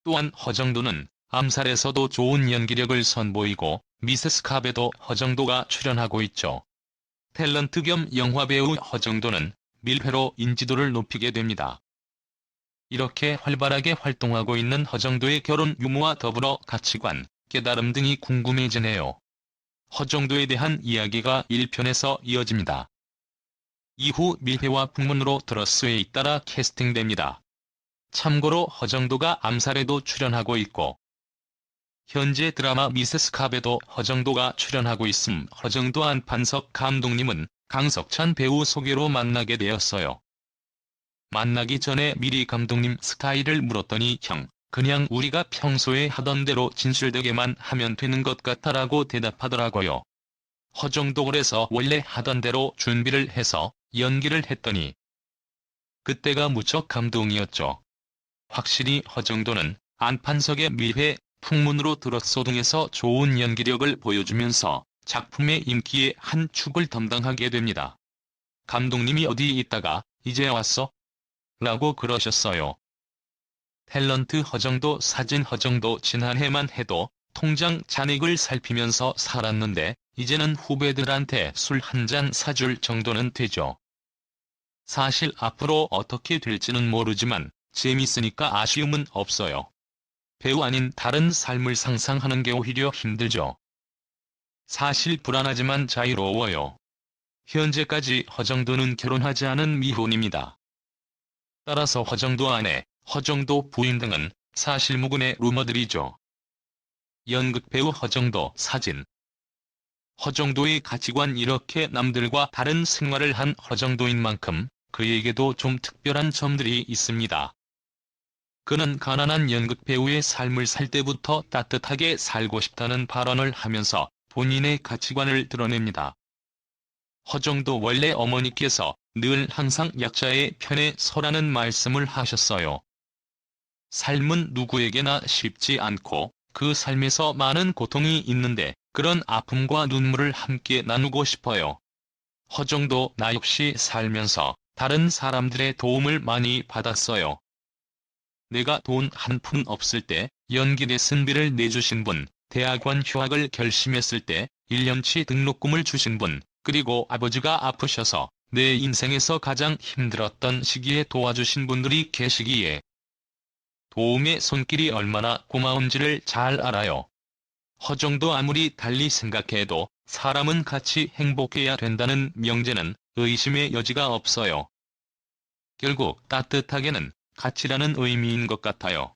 또한 허정도는 암살에서도 좋은 연기력을 선보이고 미세스 캅에도 허정도가 출연하고 있죠. 탤런트 겸 영화배우 허정도는 밀회로 인지도를 높이게 됩니다. 이렇게 활발하게 활동하고 있는 허정도의 결혼 유무와 더불어 가치관, 깨달음 등이 궁금해지네요. 허정도에 대한 이야기가 1편에서 이어집니다. 이후 밀회와 풍문으로 드러스에 잇따라 캐스팅됩니다. 참고로 허정도가 암살에도 출연하고 있고 현재 드라마 미세스 캅에도 허정도가 출연하고 있음. 허정도 안판석 감독님은 강석찬 배우 소개로 만나게 되었어요. 만나기 전에 미리 감독님 스타일을 물었더니 형, 그냥 우리가 평소에 하던 대로 진실되게만 하면 되는 것 같아라고 대답하더라고요. 허정도 그래서 원래 하던 대로 준비를 해서 연기를 했더니 그때가 무척 감동이었죠. 확실히 허정도는 안판석의 밀회, 풍문으로 드러스 등에서 좋은 연기력을 보여주면서 작품의 인기의 한 축을 담당하게 됩니다. 감독님이 어디 있다가 이제 왔어? 라고 그러셨어요. 탤런트 허정도 사진 허정도 지난해만 해도 통장 잔액을 살피면서 살았는데 이제는 후배들한테 술 한 잔 사줄 정도는 되죠. 사실 앞으로 어떻게 될지는 모르지만 재밌으니까 아쉬움은 없어요. 배우 아닌 다른 삶을 상상하는 게 오히려 힘들죠. 사실 불안하지만 자유로워요. 현재까지 허정도는 결혼하지 않은 미혼입니다. 따라서 허정도 아내, 허정도 부인 등은 사실무근의 루머들이죠. 연극 배우 허정도 사진. 허정도의 가치관. 이렇게 남들과 다른 생활을 한 허정도인 만큼 그에게도 좀 특별한 점들이 있습니다. 그는 가난한 연극 배우의 삶을 살 때부터 따뜻하게 살고 싶다는 발언을 하면서 본인의 가치관을 드러냅니다. 허정도 원래 어머니께서 늘 항상 약자의 편에 서라는 말씀을 하셨어요. 삶은 누구에게나 쉽지 않고 그 삶에서 많은 고통이 있는데 그런 아픔과 눈물을 함께 나누고 싶어요. 허정도 나 역시 살면서 다른 사람들의 도움을 많이 받았어요. 내가 돈 한 푼 없을 때 연기 레슨비를 내주신 분, 대학원 휴학을 결심했을 때 1년치 등록금을 주신 분, 그리고 아버지가 아프셔서 내 인생에서 가장 힘들었던 시기에 도와주신 분들이 계시기에 도움의 손길이 얼마나 고마운지를 잘 알아요. 허정도 아무리 달리 생각해도 사람은 같이 행복해야 된다는 명제는 의심의 여지가 없어요. 결국 따뜻하게는 가치라는 의미인 것 같아요.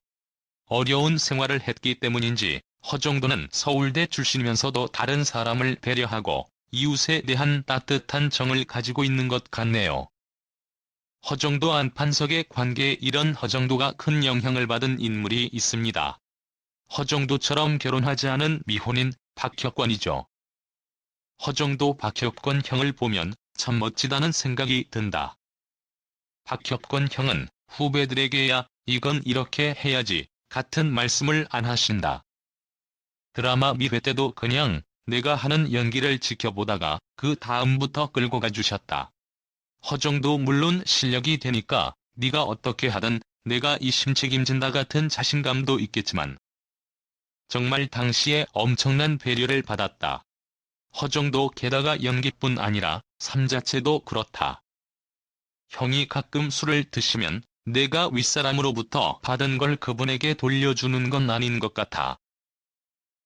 어려운 생활을 했기 때문인지 허정도는 서울대 출신이면서도 다른 사람을 배려하고 이웃에 대한 따뜻한 정을 가지고 있는 것 같네요. 허정도 안판석의 관계에 이런 허정도가 큰 영향을 받은 인물이 있습니다. 허정도처럼 결혼하지 않은 미혼인 박혁권이죠. 허정도 박혁권 형을 보면 참 멋지다는 생각이 든다. 박혁권 형은 후배들에게야 이건 이렇게 해야지 같은 말씀을 안 하신다. 드라마 미회 때도 그냥 내가 하는 연기를 지켜보다가 그 다음부터 끌고 가주셨다. 허정도 물론 실력이 되니까 네가 어떻게 하든 내가 이심 책임진다 같은 자신감도 있겠지만 정말 당시에 엄청난 배려를 받았다. 허정도 게다가 연기뿐 아니라 삶 자체도 그렇다. 형이 가끔 술을 드시면 내가 윗사람으로부터 받은 걸 그분에게 돌려주는 건 아닌 것 같아.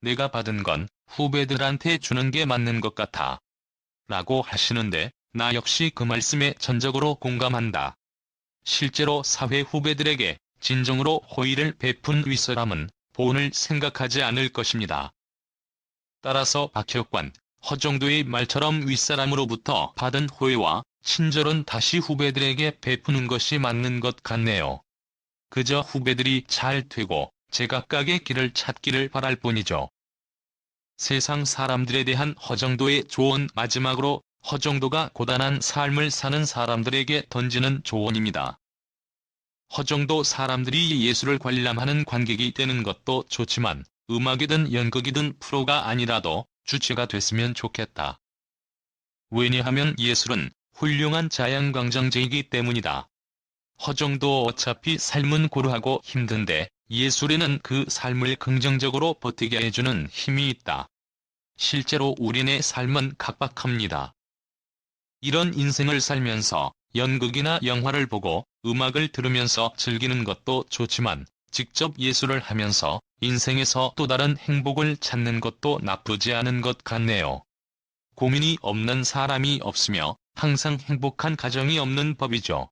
내가 받은 건 후배들한테 주는 게 맞는 것 같아. 라고 하시는데 나 역시 그 말씀에 전적으로 공감한다. 실제로 사회 후배들에게 진정으로 호의를 베푼 윗사람은 본을 생각하지 않을 것입니다. 따라서 박혁권, 허정도의 말처럼 윗사람으로부터 받은 호의와 친절은 다시 후배들에게 베푸는 것이 맞는 것 같네요. 그저 후배들이 잘 되고 제각각의 길을 찾기를 바랄 뿐이죠. 세상 사람들에 대한 허정도의 조언. 마지막으로 허정도가 고단한 삶을 사는 사람들에게 던지는 조언입니다. 허정도 사람들이 예술을 관람하는 관객이 되는 것도 좋지만 음악이든 연극이든 프로가 아니라도 주체가 됐으면 좋겠다. 왜냐하면 예술은 훌륭한 자양강장제이기 때문이다. 허정도 어차피 삶은 고루하고 힘든데 예술에는 그 삶을 긍정적으로 버티게 해주는 힘이 있다. 실제로 우리네 삶은 각박합니다. 이런 인생을 살면서 연극이나 영화를 보고 음악을 들으면서 즐기는 것도 좋지만 직접 예술을 하면서 인생에서 또 다른 행복을 찾는 것도 나쁘지 않은 것 같네요. 고민이 없는 사람이 없으며 항상 행복한 가정이 없는 법이죠.